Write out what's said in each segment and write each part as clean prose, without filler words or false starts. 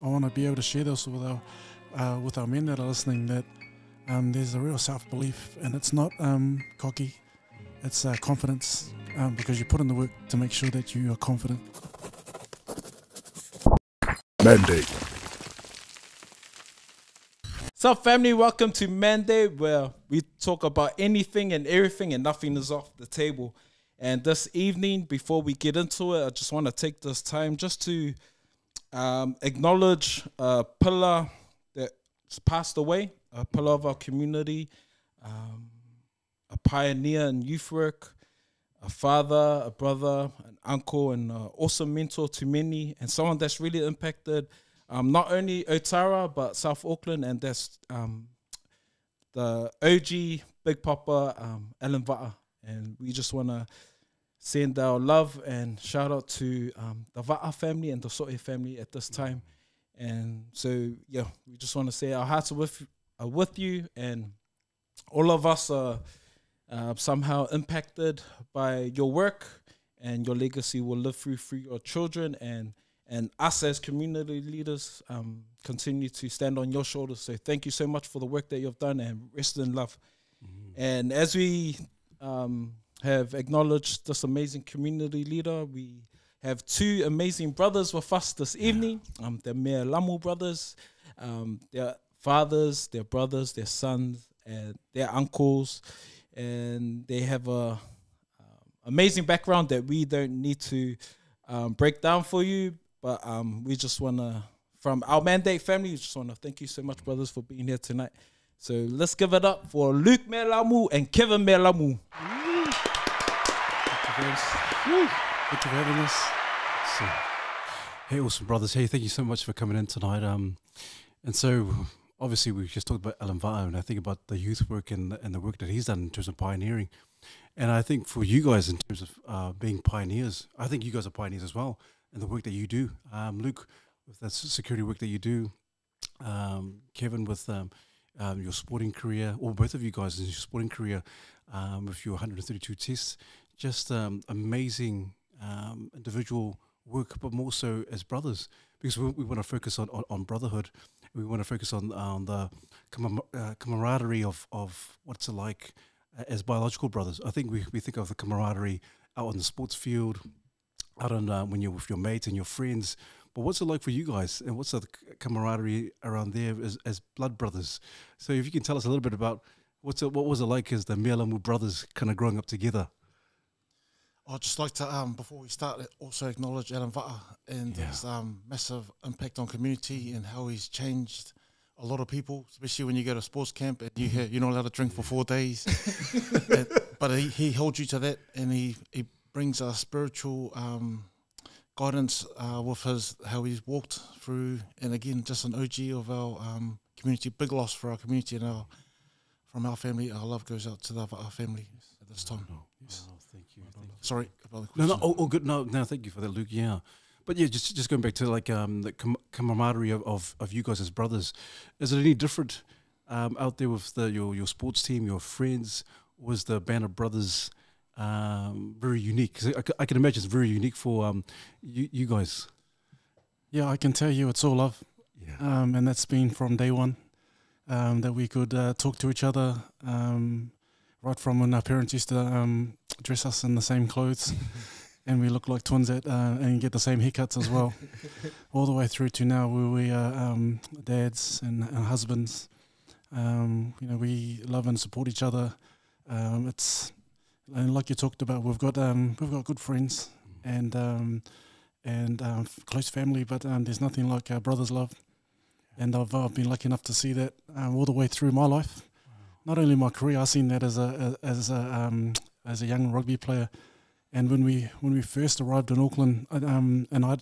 I want to be able to share this with our men that are listening, that there's a real self-belief, and it's not cocky, it's confidence, because you put in the work to make sure that you are confident. Mandate. So family, welcome to Mandate, where we talk about anything and everything and nothing is off the table. And this evening, before we get into it, I just want to take this time just to acknowledge a pillar that's passed away, a pillar of our community, a pioneer in youth work, a father, a brother, an uncle, and an awesome mentor to many, and someone that's really impacted not only Otara, but South Auckland, and that's the OG Big Papa, Alan Va'a. And we just want to send our love and shout out to the Va'a family and the So'e family at this time. And so, yeah, we just want to say our hearts are with you, and all of us are somehow impacted by your work, and your legacy will live through your children, and us as community leaders continue to stand on your shoulders. So thank you so much for the work that you've done, and rest in love. And as we have acknowledged this amazing community leader, we have two amazing brothers with us this evening. The Mealamu brothers, their fathers, their brothers, their sons, and their uncles, and they have a amazing background that we don't need to break down for you. But we just want to, from our Mandate family, we just want to thank you so much, brothers, for being here tonight. So let's give it up for Luke Mealamu and Keven Mealamu. Thank you for having us. So, hey, awesome brothers. Hey, thank you so much for coming in tonight. And so, obviously, we just talked about Alan Va'a, and I think about the youth work and the work that he's done in terms of pioneering. And I think for you guys, in terms of being pioneers, I think you guys are pioneers as well in the work that you do. Luke, with that security work that you do, Keven, with your sporting career, or both of you guys in your sporting career, with your 132 tests, just amazing individual work, but more so as brothers, because we want to focus on brotherhood. We want to focus on the camaraderie of what's it like as biological brothers. I think we think of the camaraderie out on the sports field, out on when you're with your mates and your friends. But what's it like for you guys, and what's the camaraderie around there as blood brothers? So if you can tell us a little bit about what was it like as the Mealamu brothers kind of growing up together? I'd just like to, before we start, also acknowledge Alan Va'a and his massive impact on community, and how he's changed a lot of people, especially when you go to sports camp and you're not allowed to drink for 4 days. But he holds you to that, and he brings a spiritual guidance with how he's walked through. And again, just an OG of our community, big loss for our community, and from our family. Our love goes out to the Va'a family at this time. Yes. Thank you. Sorry about the No, question. all good. No, thank you for that, Luke. Yeah, but yeah, just going back to like the camaraderie of you guys as brothers. Is it any different out there with your sports team, your friends? Was the band of brothers very unique? 'Cause I can imagine it's very unique for you guys. Yeah, I can tell you it's all love. Yeah. And that's been from day one, that we could talk to each other, right from when our parents used to dress us in the same clothes, and we look like twins and get the same haircuts as well, all the way through to now where we are dads and husbands. We love and support each other. And like you talked about, we've got good friends and close family, but there's nothing like brothers' love. And I've been lucky enough to see that all the way through my life. Not only my career, I've seen that as a young rugby player. And when we first arrived in Auckland, I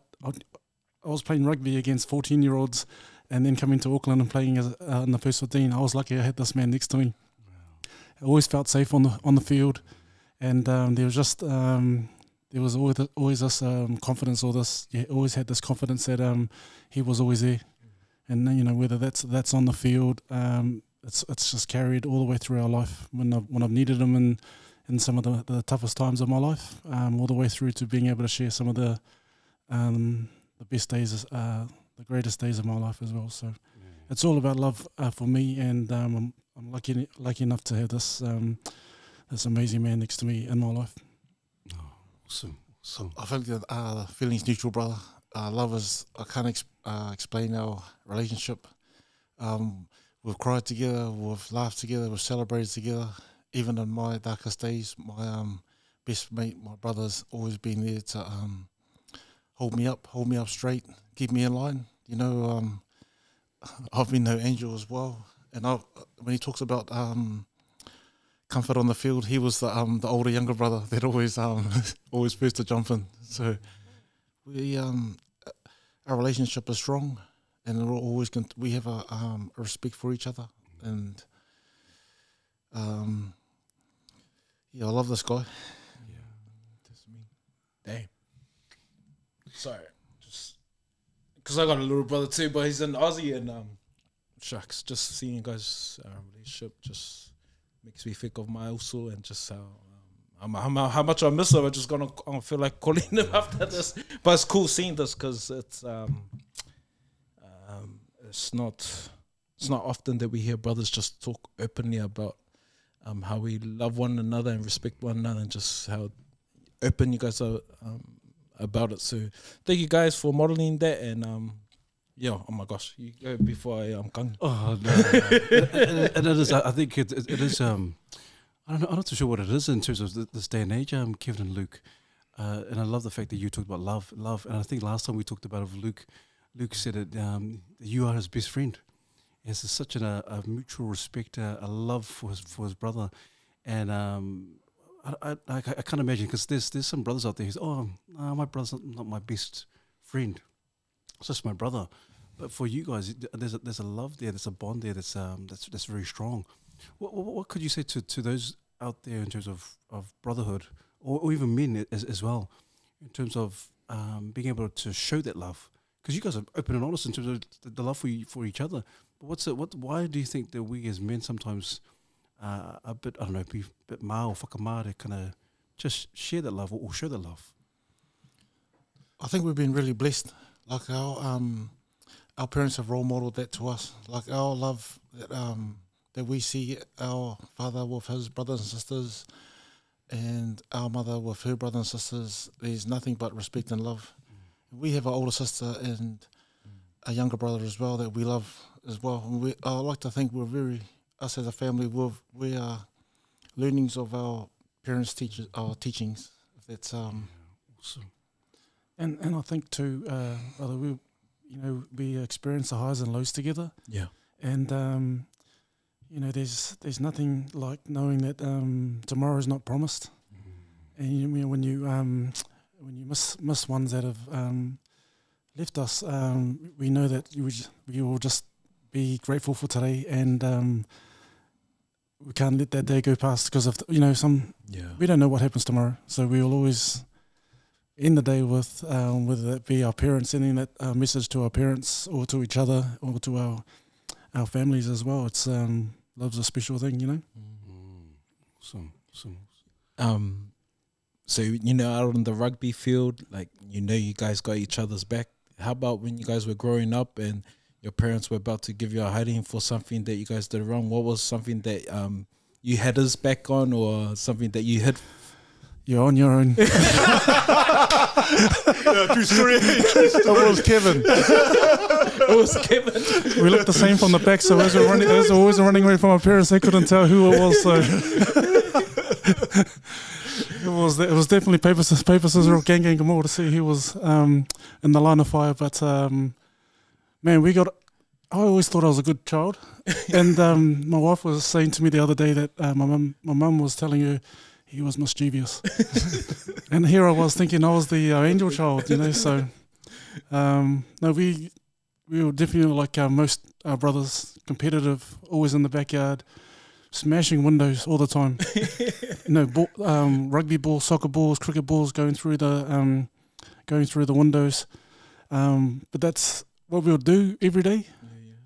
was playing rugby against 14-year-olds, and then coming to Auckland and playing in the first 15. I was lucky I had this man next to me. I always felt safe on the field, and there was always this confidence, or this. You always had this confidence that he was always there, and whether that's on the field. It's just carried all the way through our life when I've needed him in some of the toughest times of my life, all the way through to being able to share some of the best days the greatest days of my life as well. So it's all about love for me, and I'm lucky enough to have this this amazing man next to me in my life. Oh, awesome. So I think that the feeling's neutral, brother. Love is, I can't explain our relationship. We've cried together, we've laughed together, we've celebrated together. Even in my darkest days, my best mate, my brother's always been there to hold me up straight, keep me in line. You know, I've been no angel as well. And when he talks about comfort on the field, he was the older, younger brother that always always first to jump in. So we our relationship is strong, and we're always we have a respect for each other. And yeah, I love this guy. Yeah, that's me. Damn. Sorry, just because I got a little brother too, but he's in Aussie, and shucks, just seeing you guys' relationship just makes me think of my uso and just how much I miss him. I'm just gonna feel like calling him after this, but it's cool seeing this because it's not often that we hear brothers just talk openly about how we love one another and respect one another, and just how open you guys are about it. So thank you guys for modeling that, and yeah, oh my gosh, you go before I'm gone. Oh no, and it is. I think it is. I don't know. I'm not too sure what it is in terms of this day and age. Kevin and Luke, and I love the fact that you talked about love, and I think last time we talked about it, Luke said that you are his best friend. It's such a mutual respect, a love for his brother, and I can't imagine, because there's some brothers out there who's my brother's not my best friend, it's just my brother. But for you guys, there's a love there, there's a bond there that's very strong. What could you say to those out there in terms of brotherhood, or even men as well, in terms of being able to show that love? Because you guys are open and honest in terms of the love for each other. But why do you think that we as men sometimes a bit, I don't know, be a bit ma or whakamā to kind of just share that love or show that love? I think we've been really blessed. Like our parents have role modeled that to us. Like our love that we see our father with his brothers and sisters, and our mother with her brothers and sisters. There's nothing but respect and love. We have an older sister and a younger brother as well that we love as well. And I like to think us as a family, we are learnings of our parents' our teachings. That's awesome. And I think too, brother, we experience the highs and lows together. Yeah. And there's nothing like knowing that tomorrow is not promised. And when you miss ones that have left us, we know that we will just be grateful for today, and we can't let that day go past because of we don't know what happens tomorrow. So we will always end the day with whether that be our parents sending that message to our parents or to each other or to our families as well. It's love's a special thing, you know. Awesome. So, out on the rugby field, like, you guys got each other's back. How about when you guys were growing up and your parents were about to give you a hiding for something that you guys did wrong? What was something that you had his back on, or something that you hid? You're on your own. True story. It was Keven. It was Keven. We looked the same from the back, so as we're always running away from our parents, they couldn't tell who it was. So it was definitely paper scissors or gang more to see who was in the line of fire. But man, I always thought I was a good child, and my wife was saying to me the other day that my mum was telling her he was mischievous, and here I was thinking I was the angel child, So no, we were definitely like most brothers, competitive, always in the backyard, smashing windows all the time. Rugby balls, soccer balls, cricket balls going through the windows. But that's what we'll do every day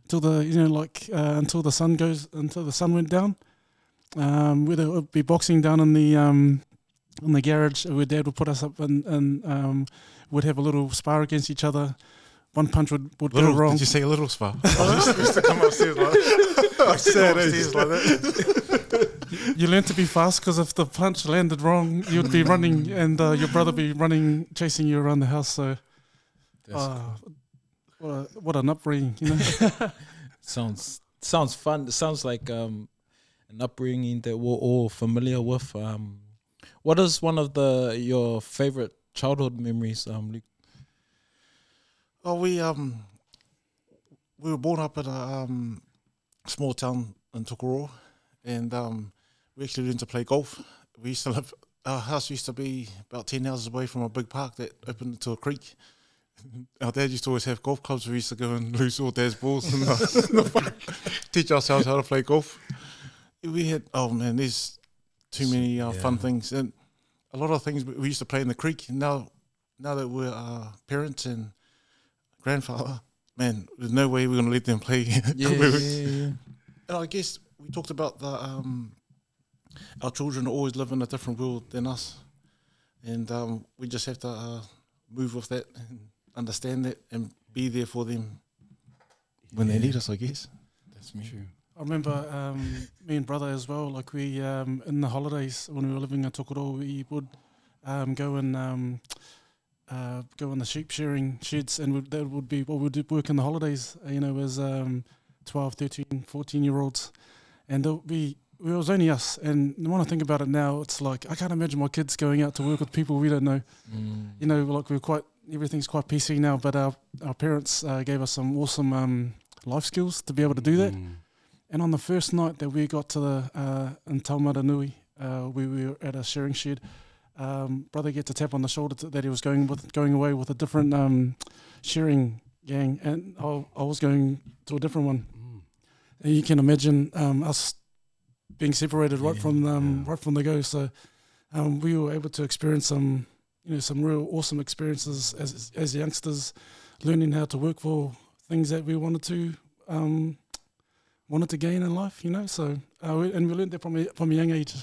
till until the sun went down. Whether it would be boxing down in the garage, where Dad would put us up and would have a little spar against each other, one punch would go Little, wrong. did you say a little spa? I used to come upstairs like that. You learn to be fast because if the punch landed wrong, you'd be running, and your brother be running, chasing you around the house. So, what an upbringing, you know. Sounds fun. It sounds like an upbringing that we're all familiar with. What is one of your favorite childhood memories, Luke? Oh, we were born up at a small town in Tokoroa, and we actually learned to play golf. We used to live. Our house used to be about 10 houses away from a big park that opened into a creek. Our dad used to always have golf clubs. We used to go and lose all Dad's balls in the park, teach ourselves how to play golf. We had, there's too many fun things, and a lot of things we used to play in the creek. Now that we're parents and grandfather, man, there's no way we're going to let them play. And I guess we talked about our children always live in a different world than us, and we just have to move with that and understand that and be there for them when they need us, I guess. That's me. True. I remember me and brother as well, like we, in the holidays when we were living in Tokoroa, we would go in the sheep shearing sheds, and that would be what we would work in the holidays, you know, as 12, 13, 14-year-olds. And it was only us. And when I think about it now, it's like, I can't imagine my kids going out to work with people we don't know. You know, like everything's quite PC now, but our parents gave us some awesome life skills to be able to do that. And on the first night that we got to in Taumata Nui, we were at a shearing shed, brother gets a tap on the shoulder that he was going away with a different shearing gang, and I was going to a different one. And you can imagine us being separated right from the go. So we were able to experience some real awesome experiences as youngsters, learning how to work for things that we wanted to gain in life, you know. So and we learned that from a young age.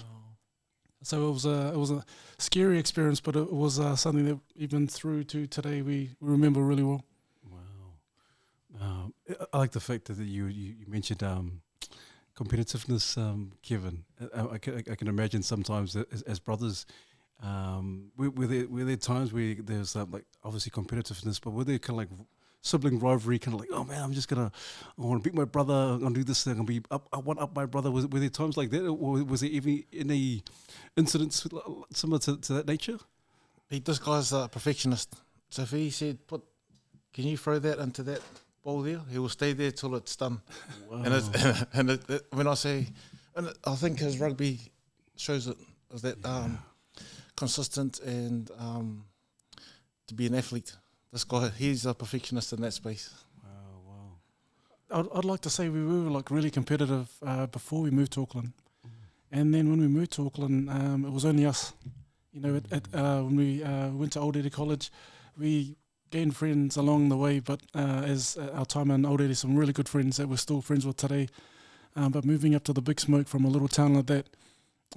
So it was a scary experience, but it was something that even through to today we remember really well. Wow. I like the fact that you mentioned competitiveness, Keven. I can imagine sometimes as brothers, were there times where there's like obviously competitiveness, but were there kind of like sibling rivalry, kind of like, oh man, I want to beat my brother, I'm gonna do this thing, I want up my brother. Were there times like that, or was there even any incidents similar to that nature? This guy's a perfectionist, so if he said, can you throw that into that bowl there, he will stay there till it's done. Wow. And when I say, and I think his rugby shows it, is that consistent and to be an athlete. This guy, he's a perfectionist in that space. Wow. I'd like to say we were like really competitive before we moved to Auckland, and then when we moved to Auckland, it was only us. You know, when we went to Old Edi College, we gained friends along the way, but as our time in Old Edi, some really good friends that we're still friends with today. But moving up to the big smoke from a little town like that,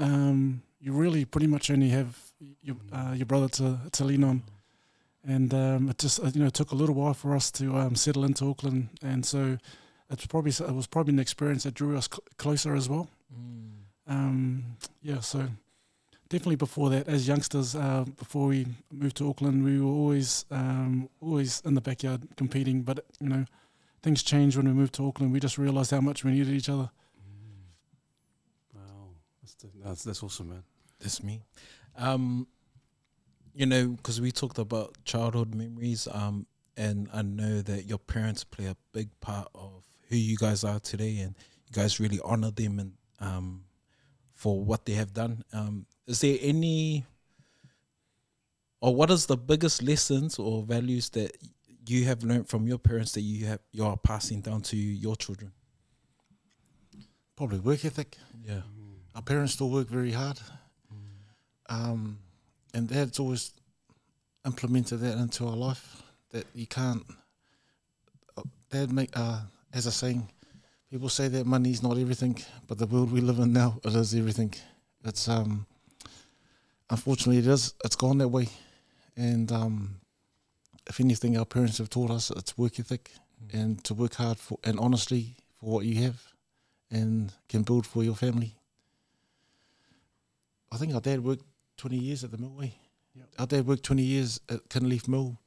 you really pretty much only have your brother to lean on. And it just took a little while for us to settle into Auckland, and so it was probably an experience that drew us closer as well. So definitely before that, as youngsters, before we moved to Auckland, we were always in the backyard competing. But things changed when we moved to Auckland. We just realised how much we needed each other. Wow, that's awesome, man. That's me. Because we talked about childhood memories, and I know that your parents play a big part of who you guys are today, and you guys really honor them and for what they have done. Is there any, or what is the biggest lessons or values that you have learned from your parents that you are passing down to your children? Probably work ethic. Yeah. Our parents still work very hard. And Dad's always implemented that into our life, that you can't. Dad as a saying, people say that money's not everything, but the world we live in now, it is everything. It's unfortunately it is. It's gone that way, and if anything, our parents have taught us it's work ethic and to work hard for and honestly for what you have and can build for your family. I think our dad worked 20 years at the Millway. Yep. Our dad worked 20 years at Kinleaf Mill,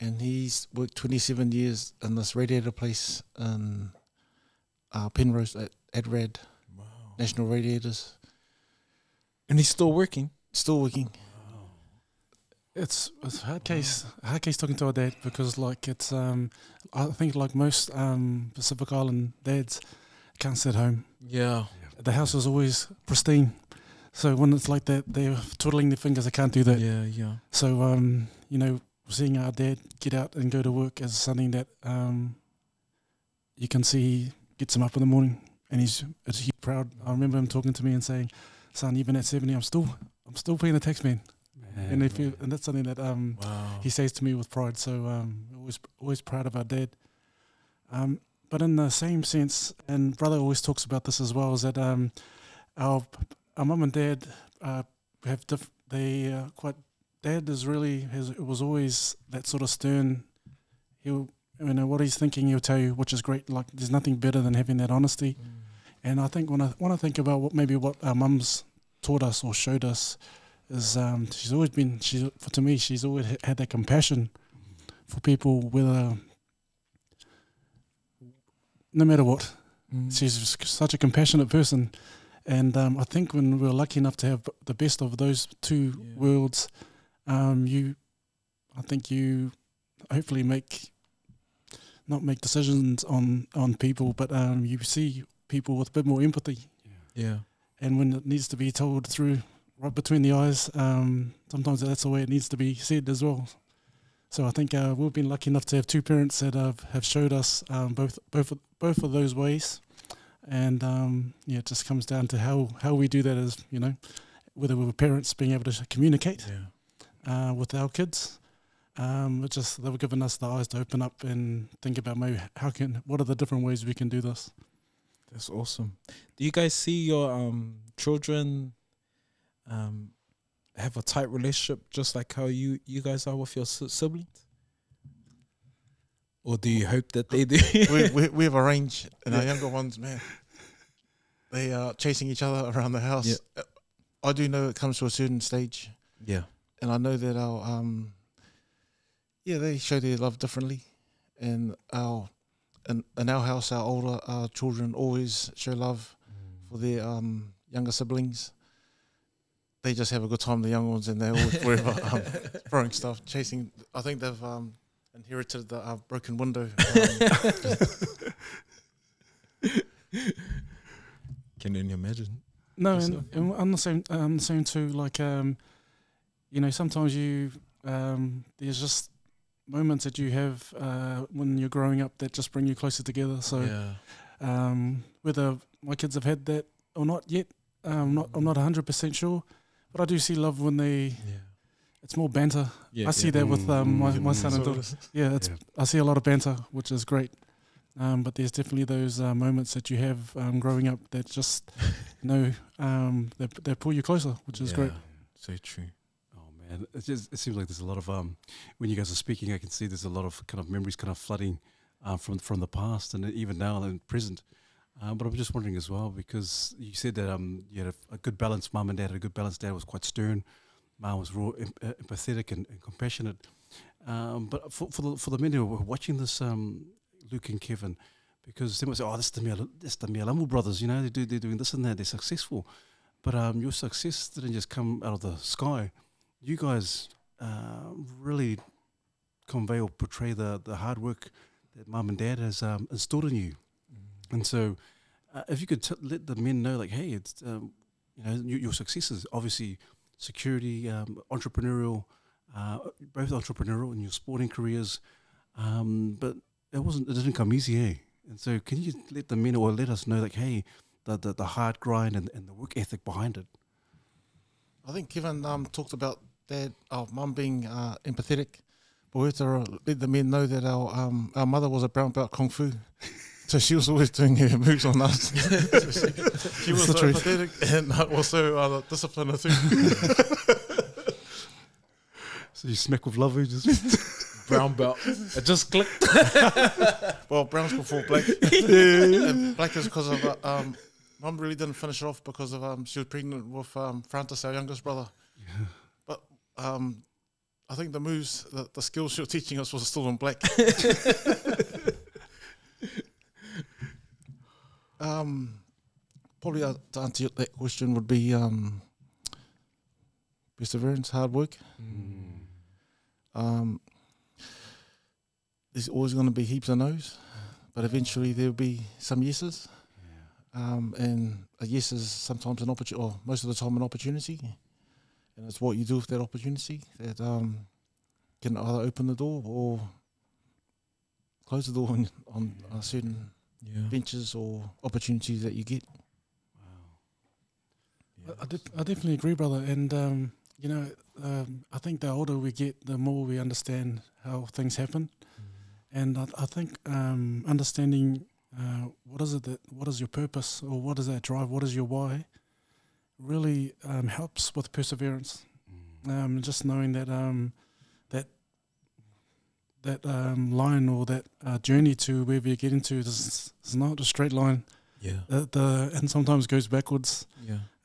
and he's worked 27 years in this radiator place in Penrose at Adrad, National Radiators. And he's still working? Still working. Wow. It's a hard case talking to our dad, because like it's I think like most Pacific Island dads can't sit home. Yeah. The house is always pristine. So when it's like that, they're twiddling their fingers. They can't do that. Yeah, yeah. So you know, seeing our dad get out and go to work is something that you can see gets him up in the morning, and he's proud. I remember him talking to me and saying, "Son, even at 70, I'm still paying the tax, man." And and that's something that he says to me with pride. So always proud of our dad. But in the same sense, and brother always talks about this as well, is that our mum and dad have quite. Dad was always that sort of stern. He'll, you know, what he's thinking, he'll tell you, which is great. Like, there's nothing better than having that honesty. And I think when I think about what our mums taught us or showed us, is she's always had that compassion for people, whether no matter what. She's just such a compassionate person. And I think when we're lucky enough to have the best of those two worlds, you hopefully not make decisions on people, but you see people with a bit more empathy. Yeah. And when it needs to be told through right between the eyes, sometimes that's the way it needs to be said as well. So I think we've been lucky enough to have two parents that have showed us both of those ways. And it just comes down to how we do that, as you know, whether we're parents being able to communicate with our kids. They've given us the eyes to open up and think about maybe what are the different ways we can do this. That's awesome. Do you guys see your children have a tight relationship, just like how you guys are with your siblings? Or do you hope that they do? we have a range, and our younger ones, man, they are chasing each other around the house. Yeah. I do know it comes to a certain stage. Yeah. And I know that our they show their love differently. And in our house, our older children always show love for their younger siblings. They just have a good time, the young ones, and they're always forever throwing stuff, chasing. I think they've inherited the broken window. Can you imagine? No, and I'm the same too. Like, sometimes there's just moments that you have when you're growing up that just bring you closer together. So, whether my kids have had that or not yet, I'm not 100% sure, but I do see love when they. It's more banter. I see that with my son and daughter. I see a lot of banter, which is great. But there's definitely those moments that you have growing up that just, they pull you closer, which is great. So true. Oh man, it seems like there's a lot of when you guys are speaking, I can see there's a lot of kind of memories kind of flooding from the past and even now and present. But I'm just wondering as well, because you said that you had a good balance. Mum and dad had a good balance. Dad was quite stern. Mum was raw, empathetic and compassionate. But for the men who are watching this, Luke and Keven, because they might say, "Oh, this is the Mealamu brothers. You know, they're doing this and that. They're successful." But your success didn't just come out of the sky. You guys really convey or portray the hard work that Mum and Dad has installed in you. And so, if you could let the men know, like, hey, it's your successes, obviously. Security, entrepreneurial, both entrepreneurial in your sporting careers, but it didn't come easy, eh? And so, can you let the men or let us know, like, hey, the hard grind and the work ethic behind it? I think Keven talked about Mum being empathetic, but we have to let the men know that our mother was a brown belt kung fu. So she was always doing her moves on us. She was empathetic and also the discipliner too. So you smack with love, just brown belt. It just clicked. Well, brown's before black. And black is because of Mum really didn't finish it off because of she was pregnant with Francis, our youngest brother. Yeah. But I think the moves, the skills she was teaching us was still in black. Probably to answer that question would be perseverance, hard work. There's always going to be heaps of no's, but eventually there'll be some yeses. And a yes is sometimes an opportunity, or most of the time an opportunity. And it's what you do with that opportunity that can either open the door or close the door on certain ventures or opportunities that you get. Wow. I definitely agree, brother. And, you know, I think the older we get, the more we understand how things happen. And I think understanding what is your purpose, or what is that drive, what is your why, really helps with perseverance. Just knowing that that line or that journey to wherever you're getting to is not a straight line. And sometimes goes backwards.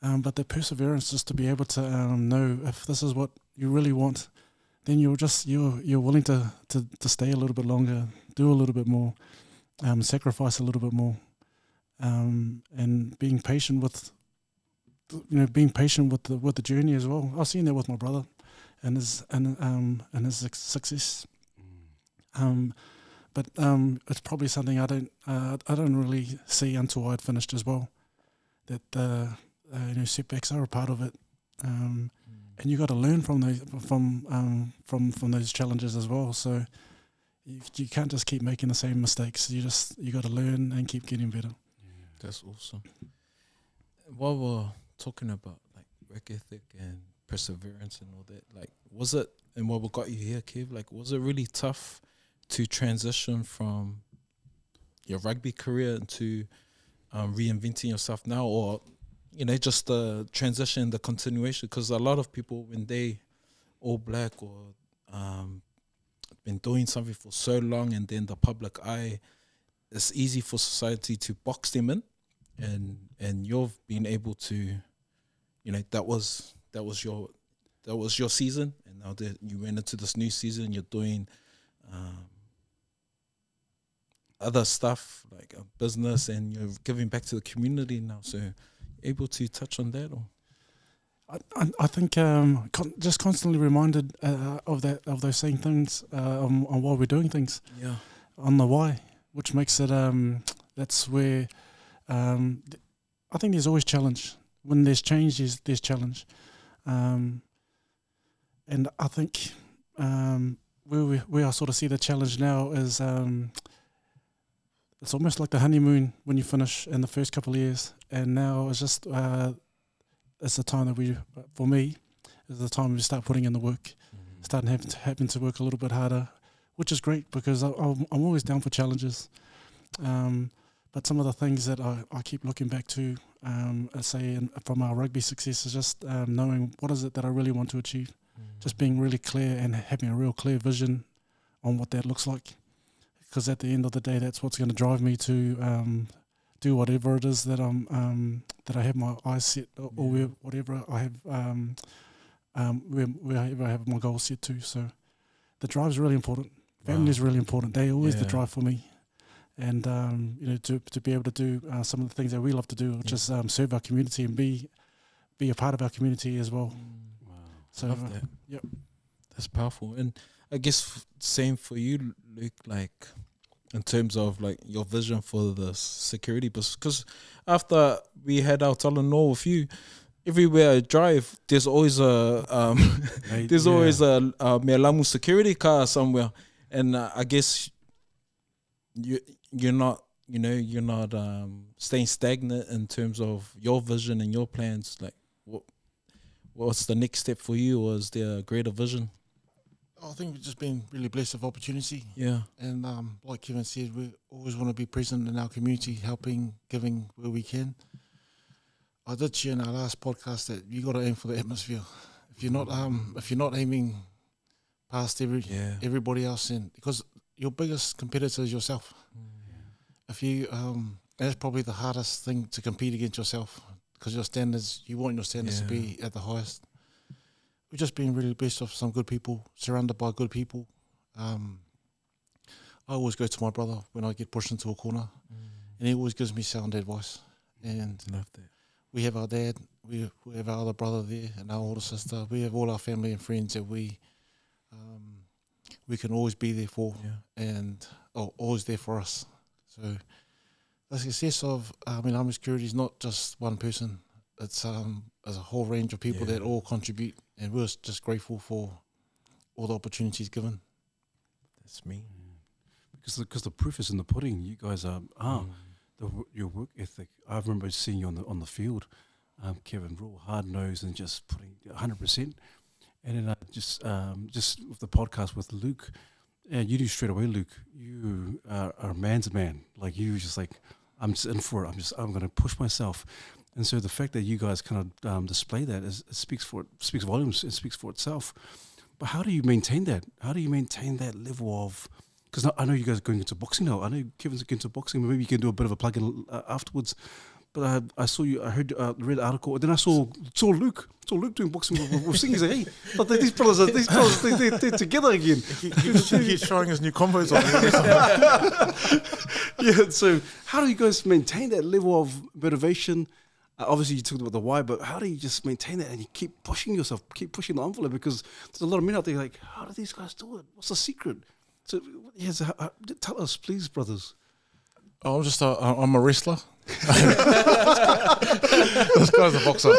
But the perseverance, just to be able to know if this is what you really want, then you're willing to stay a little bit longer, do a little bit more, sacrifice a little bit more, and being patient with the journey as well. I've seen that with my brother and his success. But it's probably something I don't really see until I'd finished as well. That setbacks are a part of it, and you got to learn from those challenges as well. So you can't just keep making the same mistakes. You got to learn and keep getting better. That's awesome. While we're talking about like work ethic and perseverance and all that, like was it, and what we got you here, Kev, like was it really tough to transition from your rugby career into reinventing yourself now, or just the transition, the continuation? Because a lot of people, when they all black or been doing something for so long, and then the public eye, it's easy for society to box them in, and you've been able to, that was your season, and now that you went into this new season, you're doing other stuff like a business, and you're giving back to the community now. So, able to touch on that, or? I think just constantly reminded of those same things on why we're doing things. On the why, which makes it that's where I think there's always challenge. When there's change, there's challenge, and I think where I sort of see the challenge now is it's almost like the honeymoon when you finish in the first couple of years, and now it's just it's the time that for me, is the time we start putting in the work, starting having to work a little bit harder, which is great because I'm always down for challenges. But some of the things that I keep looking back to, from our rugby success, is just knowing what is it that I really want to achieve, just being really clear and having a real clear vision on what that looks like. Because at the end of the day, that's what's going to drive me to do whatever it is that that I have my eyes set, or whatever I have, wherever I have my goals set to. So the drive is really important. Family is really important. They're always the drive for me. And to be able to do some of the things that we love to do, which is serve our community and be a part of our community as well. Wow, so love that. Yep, that's powerful. And I guess same for you, Luke. Like in terms of like your vision for the security, because after we had our Talanoa with you, everywhere I drive, there's always a always a Mealamu security car somewhere, and I guess you're not staying stagnant in terms of your vision and your plans. Like what's the next step for you, or is there a greater vision? I think we've just been really blessed with opportunity. And like Keven said, we always want to be present in our community, helping, giving where we can. I did share in our last podcast that you got to aim for the atmosphere. If you're not aiming past everybody else, and because your biggest competitor is yourself. If you, that's probably the hardest thing, to compete against yourself, because your standards, you want your standards to be at the highest. We've just been really blessed with some good people, surrounded by good people. I always go to my brother when I get pushed into a corner, and he always gives me sound advice. And Love that. we have our dad, we have our other brother there, and our older sister. We have all our family and friends that we can always be there for, and always there for us. So the success of Mealamu Security is not just one person. It's a whole range of people that all contribute, and we're just grateful for all the opportunities given. That's me. Because the proof is in the pudding. You guys are your work ethic. I remember seeing you on the field, Keven, real hard nosed and just putting 100%. And then just with the podcast with Luke, and you do straight away, Luke. You are a man's man. Like you, just like I'm just in for it. I'm going to push myself. And so the fact that you guys kind of display that speaks volumes. It speaks for itself. But how do you maintain that? How do you maintain that level of? Because I know you guys are going into boxing now. I know Kevin's going into boxing. Maybe you can do a bit of a plug-in afterwards. But I saw you. I heard read an article. And then I saw Luke. Saw Luke doing boxing with singing. He's like, hey, but these brothers, they're together again. He's showing his new combos on. Yeah. So how do you guys maintain that level of motivation? Obviously, you talked about the why, but how do you just maintain that and you keep pushing yourself, keep pushing the envelope? Because there's a lot of men out there like, how do these guys do it? What's the secret? So, yes, tell us, please, brothers. I'm a wrestler. This guy's a boxer.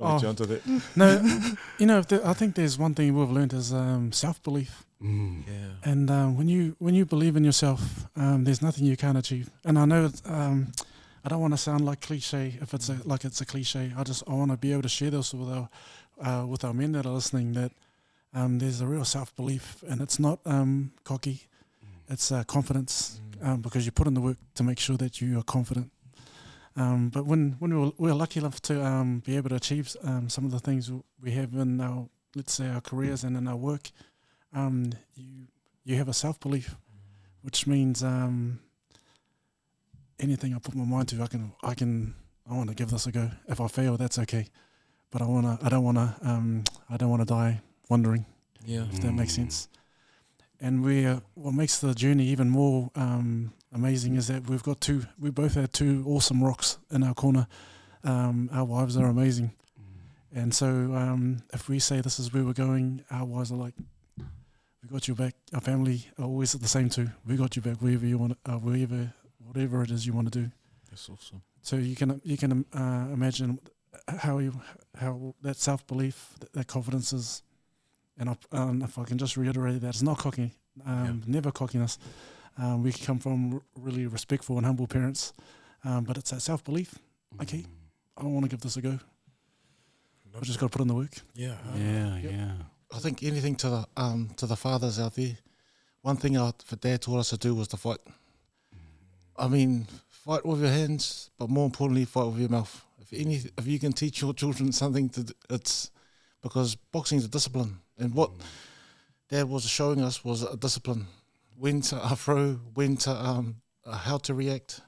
I'll jump to that. No, I think there's one thing we've learned is self-belief. And when you believe in yourself, there's nothing you can't achieve. And I know I don't want to sound like cliche if it's a cliche. I want to be able to share this with our men that are listening, that there's a real self-belief, and it's not cocky. It's confidence, because you put in the work to make sure that you are confident. But when we're lucky enough to be able to achieve some of the things we have in our, let's say, our careers and in our work, you have a self-belief, which means anything I put my mind to, I want to give this a go. If I fail, that's okay, but I don't want to die wondering. If that makes sense. And what makes the journey even more amazing is that we both have two awesome rocks in our corner. Our wives are amazing, and so if we say this is where we're going, our wives are like, we got your back. Our family are always the same too. We got your back wherever you want, whatever it is you want to do. That's awesome. So you can imagine how that self-belief, that confidence is, and if I can just reiterate that, it's not cocky, never cockiness. We come from really respectful and humble parents, but it's that self-belief. Okay, I want to give this a go. I just got to put in the work. Yeah. I think anything to the fathers out there, one thing Dad taught us to do was to fight. I mean, fight with your hands, but more importantly, fight with your mouth. If you can teach your children something, it's because boxing is a discipline, and what Dad was showing us was a discipline. When to throw, when to how to react,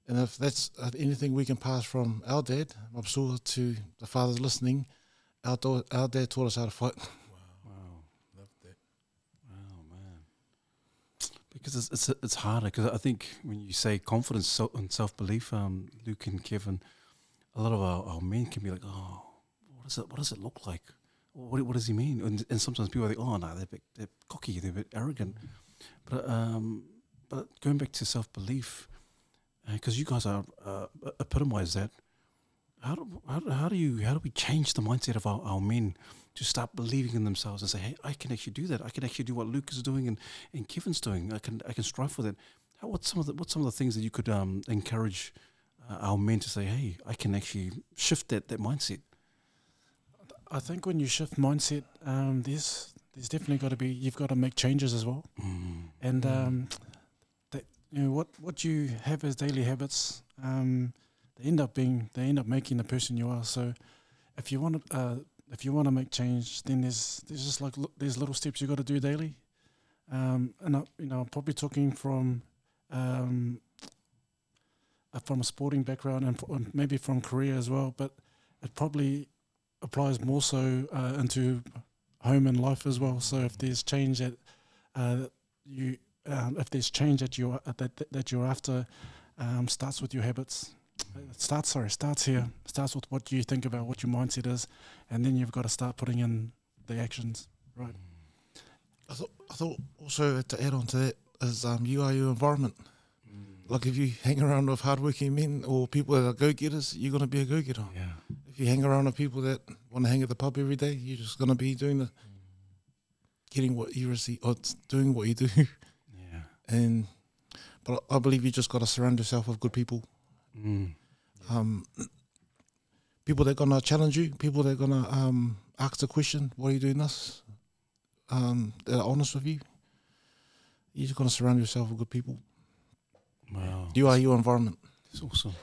and if that's anything we can pass from our dad, I'm sure, to the fathers listening, our dad taught us how to fight. Because it's harder. Because I think when you say confidence and self-belief, Luke and Keven, a lot of our men can be like, oh, what does it look like? What does he mean? And sometimes people are like, oh no, they're cocky, they're a bit arrogant. But going back to self-belief, because you guys are epitomize that. How do we change the mindset of our men to start believing in themselves and say, hey, I can actually do that. I can actually do what Luke is doing and Kevin's doing. I can strive for that. What's some of the things that you could encourage our men to say, hey, I can actually shift that mindset? I think when you shift mindset, there's definitely you've got to make changes as well. And that, what you have as daily habits, they end up making the person you are. So if you want to make change, then there's just like there's little steps you got to do daily. And I'm probably talking from a sporting background and maybe from career as well, but it probably applies more so into home and life as well. So if there's change that if there's change that you're after, starts with your habits. Starts here. Starts with what you think about, what your mindset is, and then you've got to start putting in the actions. Right. I thought also to add on to that is you are your environment. Like if you hang around with hardworking men or people that are go-getters, you're going to be a go-getter. Yeah. If you hang around with people that want to hang at the pub every day, you're just going to be doing getting what you receive, or doing what you do. Yeah. But I believe you just got to surround yourself with good people. People that are going to challenge you, people that are going to ask the question, why are you doing this? That are honest with you. You're just going to surround yourself with good people. Wow. You are your environment. It's awesome.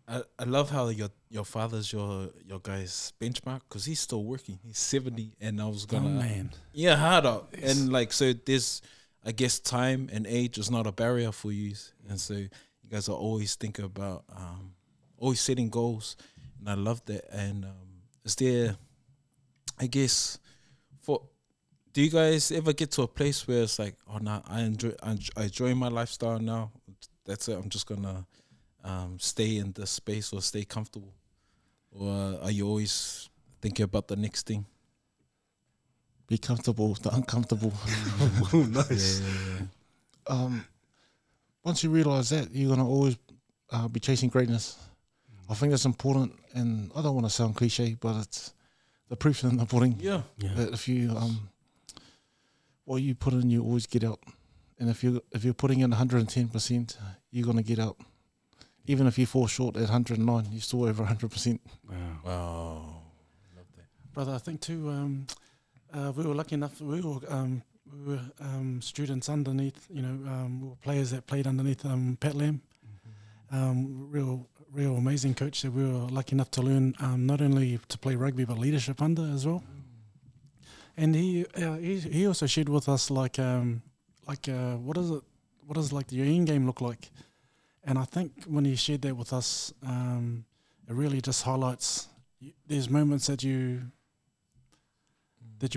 I love how your father's your guys' benchmark, because he's still working. He's 70, and I was gonna hard up. Yes. And like, so there's, I guess, time and age is not a barrier for you, and so you guys are always thinking about always setting goals, and I love that. And is there, I guess, do you guys ever get to a place where it's like, oh no, I enjoy my lifestyle now, that's it, I'm just gonna stay in this space or stay comfortable? Or are you always thinking about the next thing? Be comfortable, the uncomfortable. Nice. Yeah. Once you realise that, you're going to always be chasing greatness. I think that's important, and I don't want to sound cliche, but it's the proof's in the pudding. Yeah. That if you what you put in, you always get out. And if you're putting in 110%, you're going to get out. Even if you fall short at 109, you're still over 100%. Wow. Love that. Brother, I think too, we were lucky enough, we were students underneath, we were players that played underneath Pat Lam. Real amazing coach that we were lucky enough to learn not only to play rugby but leadership under as well. And he also shared with us what does like your end game look like? And I think when he shared that with us, it really just highlights there's moments that you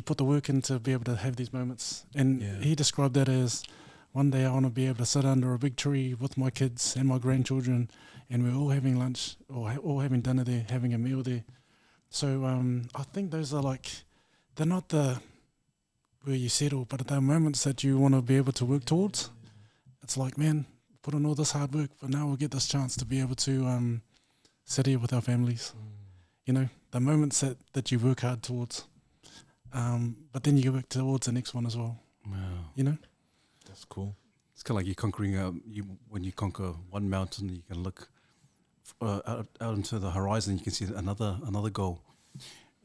put the work in to be able to have these moments. And he described that as, one day I want to be able to sit under a big tree with my kids and my grandchildren, and we're all having lunch or all having dinner there, having a meal there. So I think those are like, they're not where you settle, but they're moments that you want to be able to work towards. It's like, man, put in all this hard work, but now we'll get this chance to be able to sit here with our families. The moments that you work hard towards. But then you work towards the next one as well. Wow. That's cool. It's kind of like you're conquering, when you conquer one mountain, you can look out into the horizon, you can see another goal.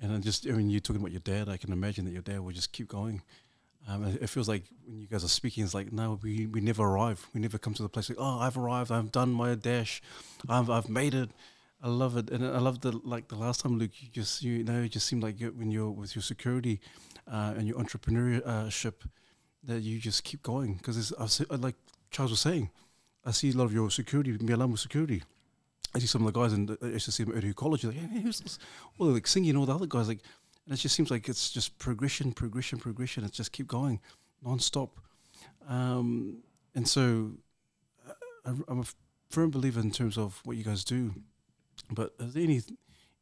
And you're talking about your dad, I can imagine that your dad will just keep going. It feels like when you guys are speaking, it's like, no, we never arrive. We never come to the place like, oh, I've arrived, I've done my dash, I've made it. I love it. And I love the last time, Luke, it just seemed like when you're with your security and your entrepreneurship, that you just keep going. Because like Charles was saying, I see a lot of your security, Mealamu security. I see some of the guys in I used to see them at college, like, hey, who's this? Well, like singing, all the other guys, like, and it just seems like it's just progression. It's just keep going, non-stop. And so I'm a firm believer in terms of what you guys do. But are there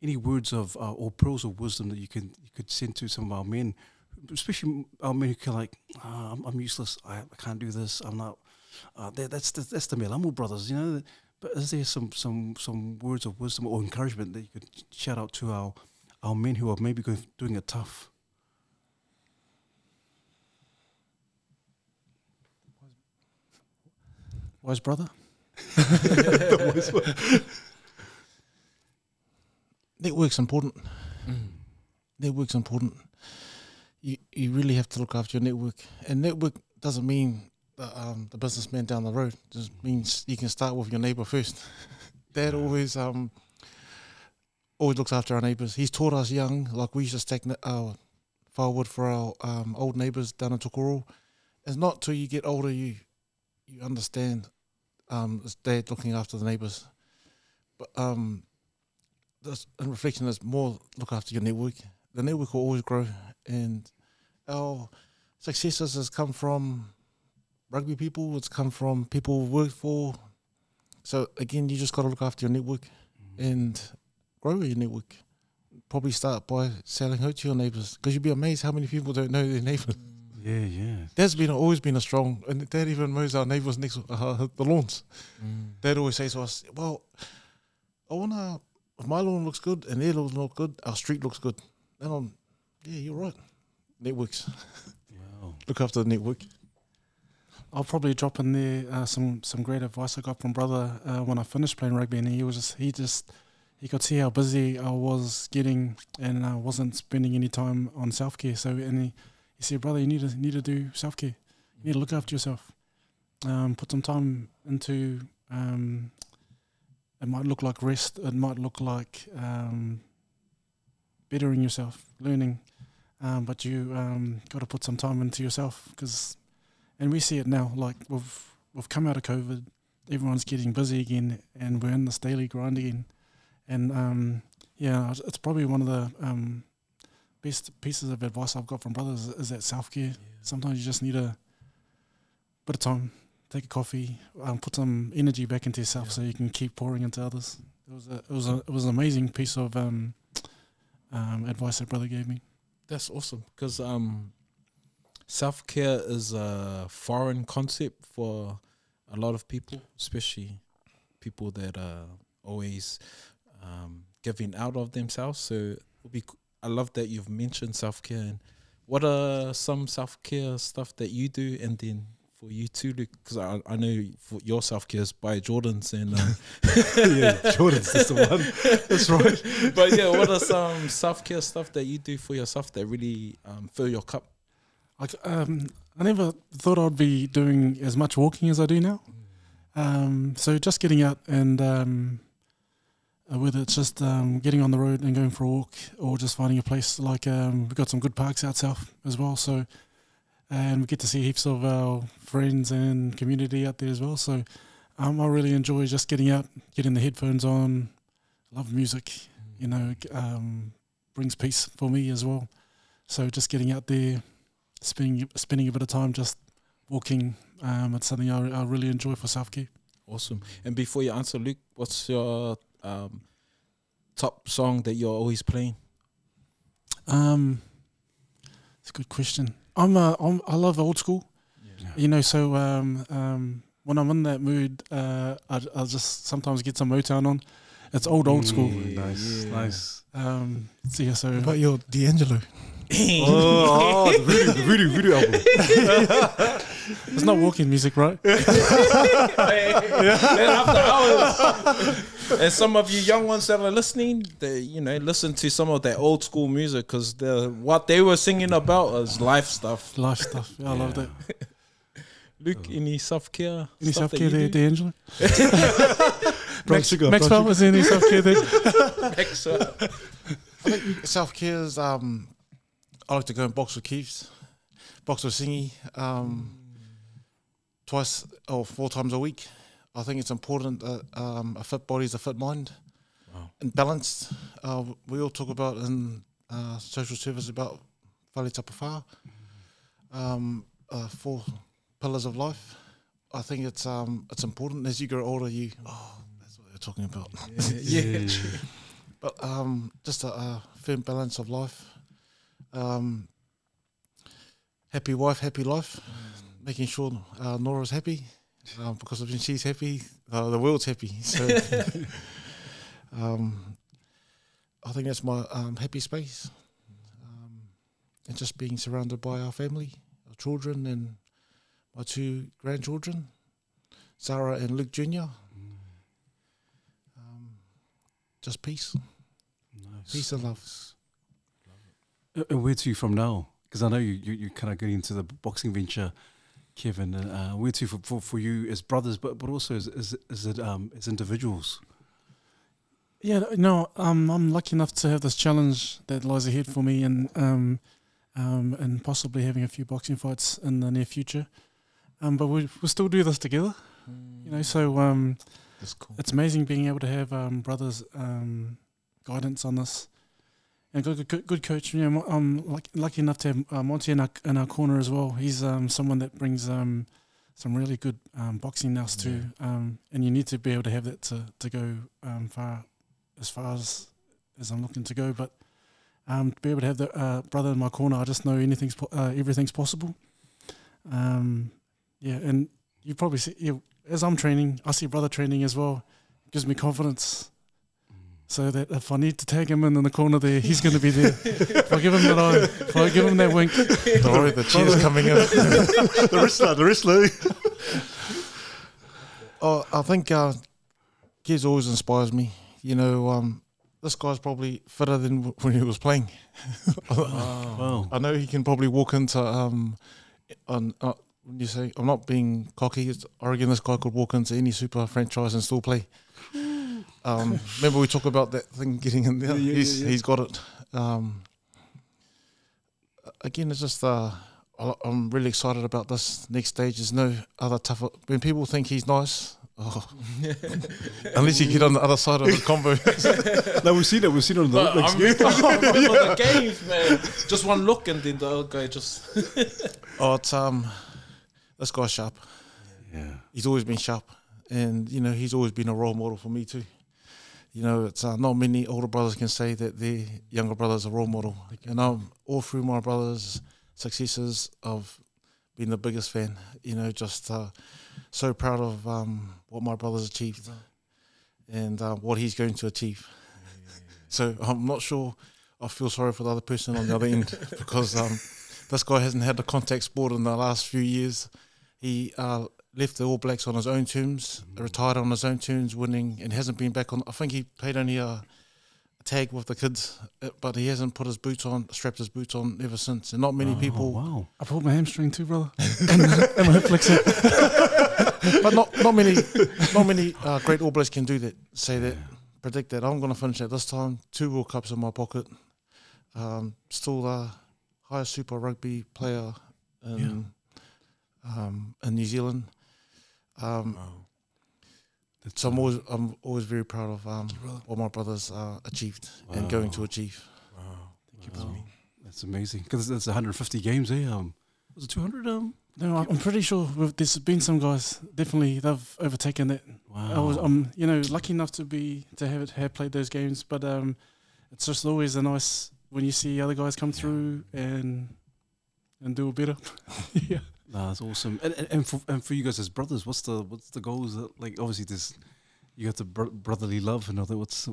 any words of or pearls of wisdom that you could send to some of our men, especially our men who can like, I'm useless, I can't do this, I'm not. That's the Mealamu brothers, But is there some words of wisdom or encouragement that you could shout out to our men who are maybe doing it tough? Wise brother? Network's important. Network's important. You really have to look after your network. And network doesn't mean the businessman down the road. It just means you can start with your neighbour first. Dad always always looks after our neighbours. He's taught us young, like we used to stack our firewood for our old neighbours down in Tokoro. It's not till you get older you understand it's dad looking after the neighbours. But this, in reflection, is more look after your network. The network will always grow, and our successes has come from rugby people. It's come from people we've worked for. So again, you just got to look after your network and grow your network. Probably start by selling hurt to your neighbours, because you'd be amazed how many people don't know their neighbours. Yeah, yeah. Dad's always been a strong, and Dad even mows our neighbours next the lawns. Dad always says to us, "Well, I wanna, if my lawn looks good and their lawn looks good, our street looks good." And yeah, you're right. Networks. Wow. Look after the network. I'll probably drop in there some great advice I got from brother when I finished playing rugby, and he could see how busy I was getting, and I wasn't spending any time on self care. So he said, "Brother, you need to do self care. You need to look after yourself. Put some time into. It might look like rest. It might look like bettering yourself, learning, but you got to put some time into yourself, and we see it now. Like we've come out of COVID, everyone's getting busy again, and we're in this daily grind again. And it's probably one of the best pieces of advice I've got from brothers is that self-care. Yeah. Sometimes you just need a bit of time, take a coffee, put some energy back into yourself so you can keep pouring into others. It was an amazing piece of advice that brother gave me. That's awesome, because self-care is a foreign concept for a lot of people, especially people that are always giving out of themselves. So I love that you've mentioned self-care. And what are some self-care stuff that you do? And then for you too, Luke, because I know for your self-care is buy Jordans and yeah, Jordans is the one. That's right. But yeah, what are some self-care stuff that you do for yourself that really fill your cup? I never thought I'd be doing as much walking as I do now. So just getting out and whether it's just getting on the road and going for a walk, or just finding a place like we've got some good parks out south as well. So and we get to see heaps of our friends and community out there as well. So I really enjoy just getting out, getting the headphones on. Love music, brings peace for me as well. So just getting out there, spending a bit of time just walking. It's something I really enjoy for self-care. Awesome. And before you answer, Luke, what's your top song that you're always playing? It's a good question. I love old school. Yeah. So when I'm in that mood, I just sometimes get some Motown on. It's old school. Nice. So what about your D'Angelo? The voodoo album. It's not walking music, right? After hours. And some of you young ones that are listening, they listen to some of that old school music, because what they were singing about is life stuff. Life stuff. Yeah, I love that. Luke, any self-care? Any self-care there, D'Angelo? Maxwell, was there any self-care there? Maxwell. I think self-care is, I like to go and box with Keeves, box with Singy, 2 or 4 times a week. I think it's important that a fit body is a fit mind. Wow. And balanced. We all talk about in social service about whare tapawha, 4 pillars of life. I think it's important as you grow older. That's what you're talking about. Yeah. But just a firm balance of life. Happy wife, happy life. Making sure Nora's happy, because when she's happy, the world's happy. So I think that's my happy space. And just being surrounded by our family, our children, and my 2 grandchildren, Sarah and Luke Jr. Just peace. Nice. Peace and love. And where to from now? Because I know you kind of getting into the boxing venture, Keven. Where to for you as brothers, but also as individuals? Yeah, no, I'm lucky enough to have this challenge that lies ahead for me, and possibly having a few boxing fights in the near future. But we'll still do this together, you know. So That's cool. it's amazing being able to have brothers' guidance on this, and good coach. You know, I'm lucky enough to have Monty in our corner as well. He's someone that brings some really good boxing nous too, and you need to be able to have that to go far as I'm looking to go. But to be able to have the brother in my corner, I just know everything's possible. Yeah, and you probably see, as I'm training, I see brother training as well. It gives me confidence, so that if I need to tag him in the corner there, he's going to be there. If I give him that eye, if I give him that wink, Don't worry, the cheer's coming in. the wrestler. Oh, I think Kez always inspires me. You know, this guy's probably fitter than when he was playing. Wow. I know he can probably walk into when you say, I'm not being cocky, I reckon this guy could walk into any super franchise and still play. Remember we talked about that thing getting in there? He's got it. Again, it's just I'm really excited about this next stage. There's no other tougher. When people think he's nice, unless you get on the other side of the combo. No, we've seen it on the Olympics. I remember the games, man. Just one look and then the other guy just. It's this guy's sharp. Yeah. He's always been sharp, and you know he's always been a role model for me too. You know, it's not many older brothers can say that their younger brother's a role model, and all through my brother's successes, I've been the biggest fan. You know, just so proud of what my brother's achieved and what he's going to achieve. So I'm not sure. I feel sorry for the other person on the other end because this guy hasn't had the contact sport in the last few years. He left the All Blacks on his own terms, retired on his own terms, winning, and hasn't been back on. I think he played only a tag with the kids, but he hasn't put his boots on, strapped his boots on ever since. And not many people. Wow. I pulled my hamstring too, brother, and my hip flexor. But not many great All Blacks can do that. Say that, predict that. I'm going to finish at this time. 2 World Cups in my pocket. Still the highest Super Rugby player in New Zealand. So I'm always very proud of what my brothers achieved and going to achieve. Wow. Thank you, brother. That's amazing because it's 150 games, eh? Was it 200? No, I'm pretty sure there's been some guys. Definitely, they've overtaken that. Wow. I was, lucky enough to have played those games, but it's just always a nice when you see other guys come through and do it better. Yeah. Nah, that's awesome. And for you guys as brothers, what's the goals? Like obviously, you got the brotherly love and all that. What's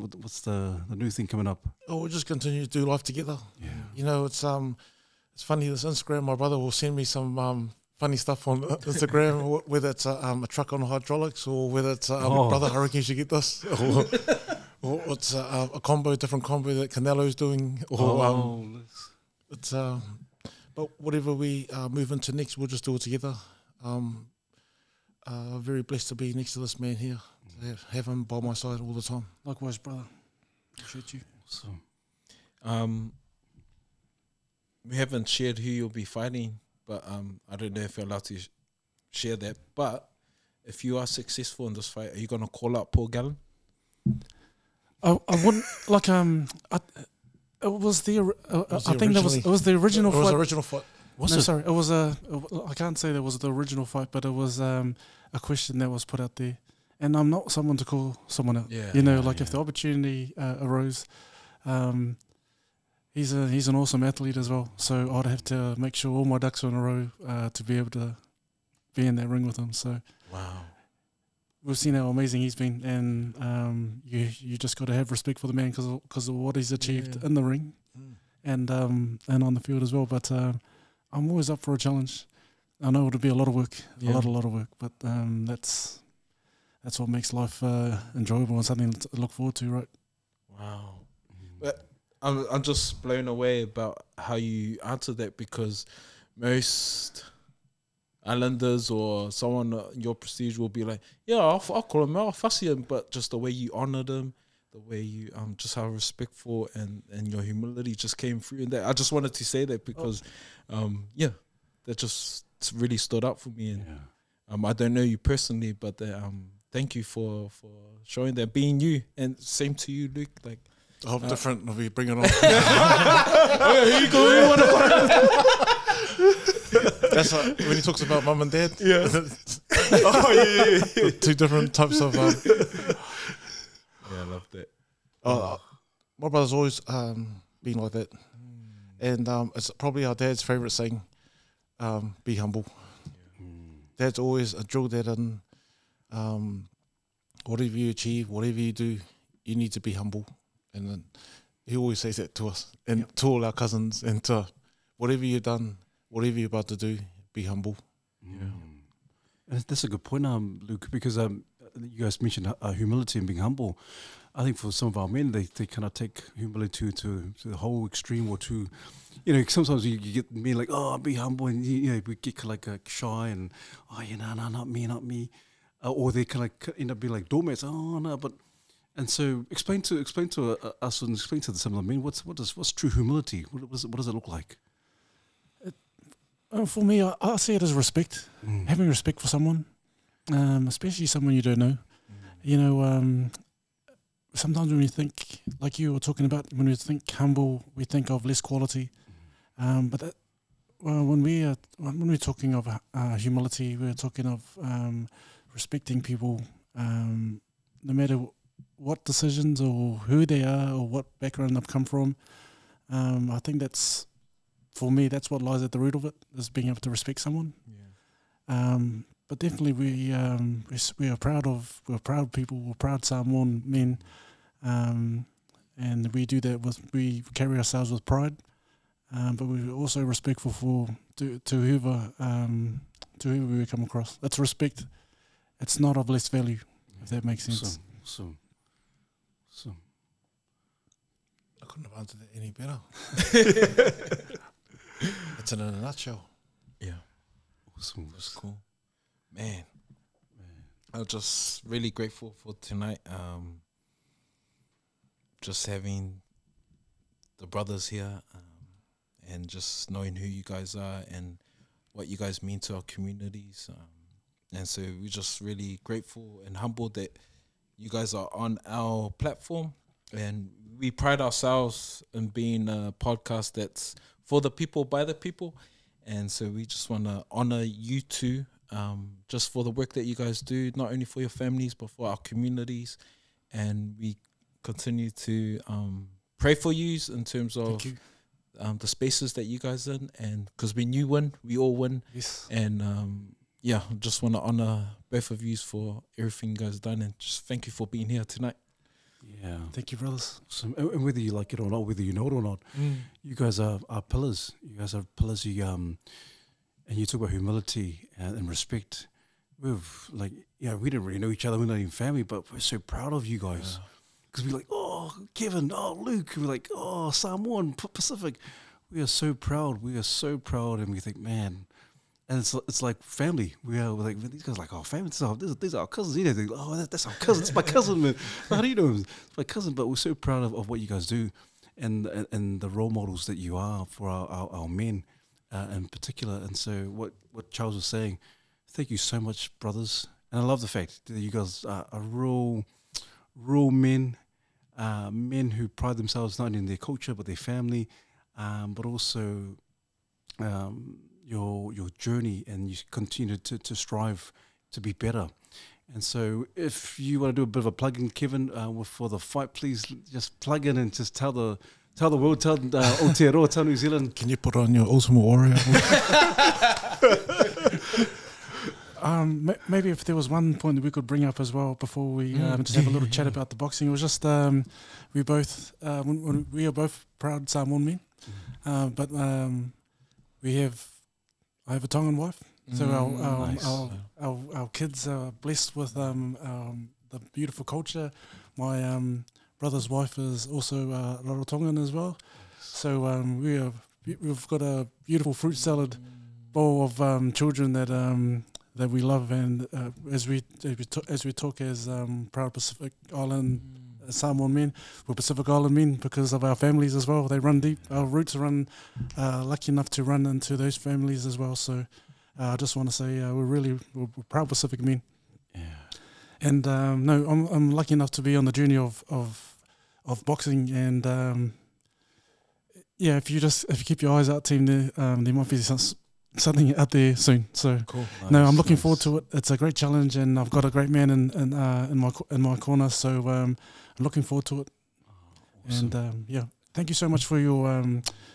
the new thing coming up? Oh, we'll just continue to do life together. Yeah. You know, it's funny. This Instagram, my brother will send me some funny stuff on Instagram, whether it's a truck on hydraulics or whether it's brother, I reckon you should get this, or it's a different combo that Canelo's doing, or it's but whatever we move into next, we'll just do it together. Very blessed to be next to this man here, to have him by my side all the time. Likewise, brother. Appreciate you. Awesome. We haven't shared who you'll be fighting, but I don't know if you're allowed to share that. But if you are successful in this fight, are you going to call out Paul Gallen? I wouldn't like it was the I think it was the original fight. It was the original fight. Sorry, it was I can't say that was the original fight, but it was a question that was put out there, and I'm not someone to call someone out. Yeah, if the opportunity arose, he's an awesome athlete as well. So I'd have to make sure all my ducks are in a row to be able to be in that ring with him. So wow. We've seen how amazing he's been, and you just got to have respect for the man because of what he's achieved in the ring, and on the field as well. But I'm always up for a challenge. I know it'll be a lot of work, a lot of work, but that's what makes life enjoyable and something to look forward to, right? Wow. But I'm just blown away about how you answered that, because most Islanders or someone in your prestige will be like, yeah, I'll call him out, I'll fussy him, but just the way you honoured him, the way you just how respectful and your humility just came through. And that I just wanted to say that because that just really stood out for me. And I don't know you personally, but thank you for showing that, being you, and same to you, Luke. Like, I hope different if we bring it on. here you go. That's like when he talks about mum and dad. Yeah. The two different types of. Yeah, I love that. My brother's always been like that, and it's probably our dad's favourite saying, "Be humble." Dad's always drilled that in. Whatever you achieve, whatever you do, you need to be humble, and then he always says that to us and to all our cousins, and to whatever you've done, whatever you're about to do, be humble. And that's a good point, Luke, because you guys mentioned humility and being humble. I think for some of our men, they kind of take humility to the whole extreme, or to, sometimes you get men like, oh, be humble, and we get kind of like shy and, oh, no, not me. Or they kind of end up being like doormats. Oh no, and so explain to us and explain to the similar men what's true humility. What does it look like? For me, I see it as respect. Having respect for someone, especially someone you don't know. Sometimes when we think, like you were talking about, when we think humble, we think of less quality. But that, when we're talking of humility, we're talking of respecting people, no matter what decisions or who they are or what background they've come from. I think that's, for me, that's what lies at the root of it, is being able to respect someone. But definitely we are proud people, we're proud Samoan men, and we do that we carry ourselves with pride, but we're also respectful to whoever we come across. That's respect. It's not of less value, if that makes sense. Awesome. I couldn't have answered that any better. It's in a nutshell. Yeah. Awesome. That's cool. Man. I'm just really grateful for tonight. Just having the brothers here, and just knowing who you guys are and what you guys mean to our communities. And so we're just really grateful and humbled that you guys are on our platform, and we pride ourselves in being a podcast that's for the people, by the people. And so we just want to honor you two, just for the work that you guys do, not only for your families, but for our communities. And we continue to pray for you in terms of the spaces that you guys in. And because when you win, we all win. Yes. And just want to honor both of you for everything you guys have done, and just thank you for being here tonight. Yeah. Thank you, brothers. Awesome. And whether you like it or not, whether you know it or not, you guys are pillars. You guys are pillars. And you talk about humility and respect. We didn't really know each other. We're not even family, but we're so proud of you guys. Because we're like, oh, Keven, oh, Luke. We're like, oh, Samoan, Pacific. We are so proud. And we think, man. And it's like family. We're like, these guys are like, oh, family. These are our cousins. You know, they go, oh, that's our cousin. That's my cousin, man. How do you know him? It's my cousin. But we're so proud of what you guys do, and the role models that you are for our men in particular. And so what Charles was saying, thank you so much, brothers. And I love the fact that you guys are real men, men who pride themselves not only in their culture but their family, but also your journey, and you continue to strive to be better. And so if you want to do a bit of a plug-in, Keven, for the fight, please just plug in and just tell the world, tell Aotearoa, tell New Zealand. Can you put on your Ultimate Warrior? Maybe if there was one point that we could bring up as well before we just have a little chat about the boxing, it was just we are both proud Samoan men, but I have a Tongan wife, so our kids are blessed with the beautiful culture. My brother's wife is also Rarotongan as well, so we've got a beautiful fruit salad bowl of children that we love, and as we talk as proud Pacific Island Samoan men, we're Pacific Island men because of our families as well. They run deep. Our roots run, lucky enough to run into those families as well. So I just want to say we're proud Pacific men. Yeah. And no, I'm lucky enough to be on the journey of boxing, and yeah, if you keep your eyes out, team, there might be something out there soon. So Cool. no, I'm looking forward to it. It's a great challenge, and I've got a great man in my corner. So I'm looking forward to it. Awesome. And yeah, thank you so much for your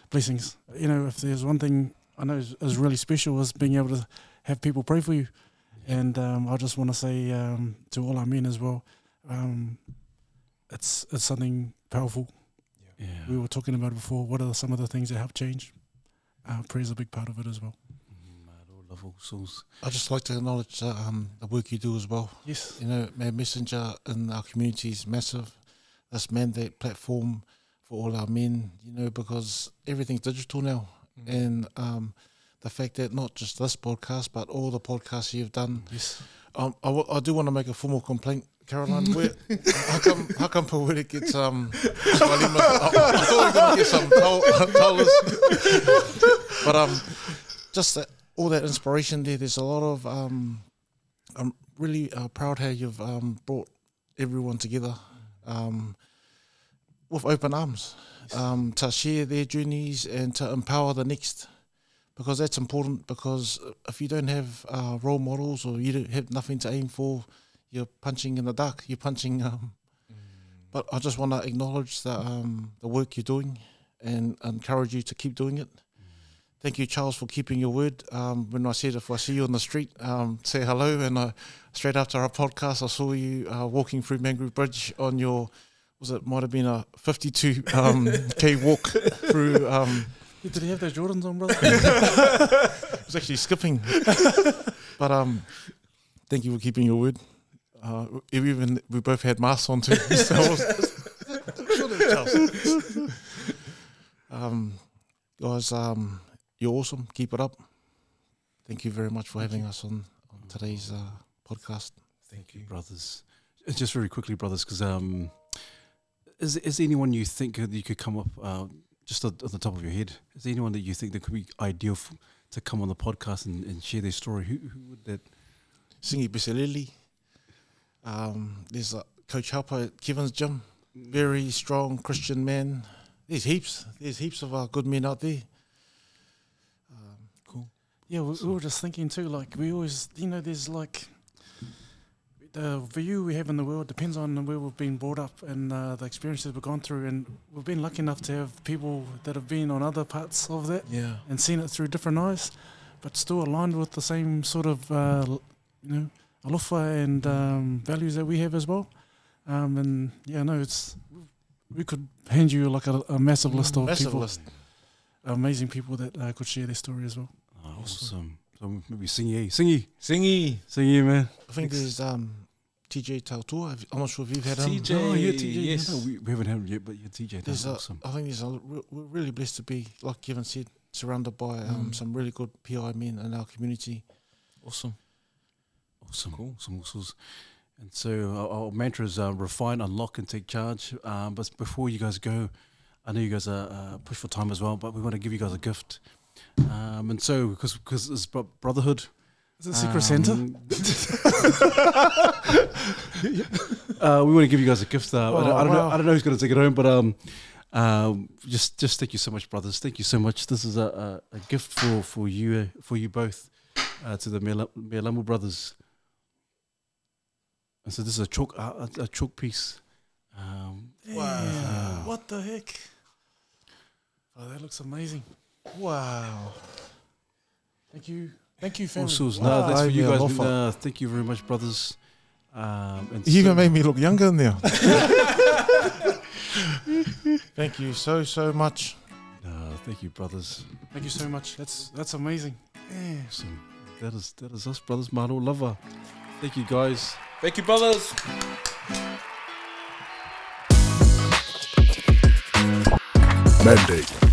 blessings. You know, if there's one thing I know is really special, is being able to have people pray for you. And I just want to say to all our men as well, it's something powerful. Yeah. We were talking about it before. What are some of the things that help change? Prayer is a big part of it as well. Love all souls. I'd just like to acknowledge the work you do as well. Yes. You know, Man Messenger in our community is massive. This mandate platform for all our men, you know, because everything's digital now. And the fact that not just this podcast, but all the podcasts you've done. Yes. I do want to make a formal complaint, Caroline. How come Pawiri gets I thought we were going to get some tollers. But just all that inspiration there. There's a lot of I'm really proud how you've brought everyone together with open arms to share their journeys and to empower the next. Because that's important, because if you don't have role models or you don't have nothing to aim for, you're punching in the dark. You're punching. But I just want to acknowledge the work you're doing and encourage you to keep doing it. Thank you, Charles, for keeping your word. When I said if I see you on the street, say hello. And straight after our podcast, I saw you walking through Mangrove Bridge on your, might have been a 52 K walk through... Did he have those Jordans on, brother? It was actually skipping. But thank you for keeping your word. We both had masks on too. So guys, you're awesome. Keep it up. Thank you very much for having us on today's podcast. Thank you, brothers. Just very quickly, brothers, because is there anyone you think that you could come up... just at the top of your head, is there anyone that you think that could be ideal to come on the podcast and share their story? Who would that? Singi Bisalili. There's Coach Harper at Keven's gym. Very strong Christian man. There's heaps of good men out there. Cool. Yeah, we were just thinking too, like we always, you know, there's like the view we have in the world depends on where we've been brought up and the experiences we've gone through, and we've been lucky enough to have people that have been on other parts of that and seen it through different eyes, but still aligned with the same sort of you know, alofa and values that we have as well. And yeah, no, we could hand you like a massive list of people, amazing people that could share their story as well. Oh, awesome. So maybe Singy, man. I think there's TJ Tautua. I'm not sure if you've had him. TJ, oh, yeah, TJ. yes. No, we haven't had him yet, but yeah, TJ. That's awesome. I think we're really blessed to be, like Keven said, surrounded by some really good PI men in our community. Awesome. Cool. Awesome. And so our mantra is refine, unlock, and take charge. But before you guys go, I know you guys are pushed for time as well, but we want to give you guys a gift. And so, because it's brotherhood. Is it Secret Santa? We want to give you guys a gift. I don't know who's going to take it home, but just thank you so much, brothers. Thank you so much. This is a gift for you both, to the Mealamu brothers. And so this is a chalk piece. Wow! What the heck? Oh, that looks amazing. Wow. Thank you, family. No, that's for you guys. Thank you very much, brothers. And you even made me look younger in there. Thank you so much. Thank you, brothers. Thank you so much. That's amazing. Yeah. Awesome. That is us, brothers. Maro Lava. Thank you, guys. Thank you, brothers. Mandate.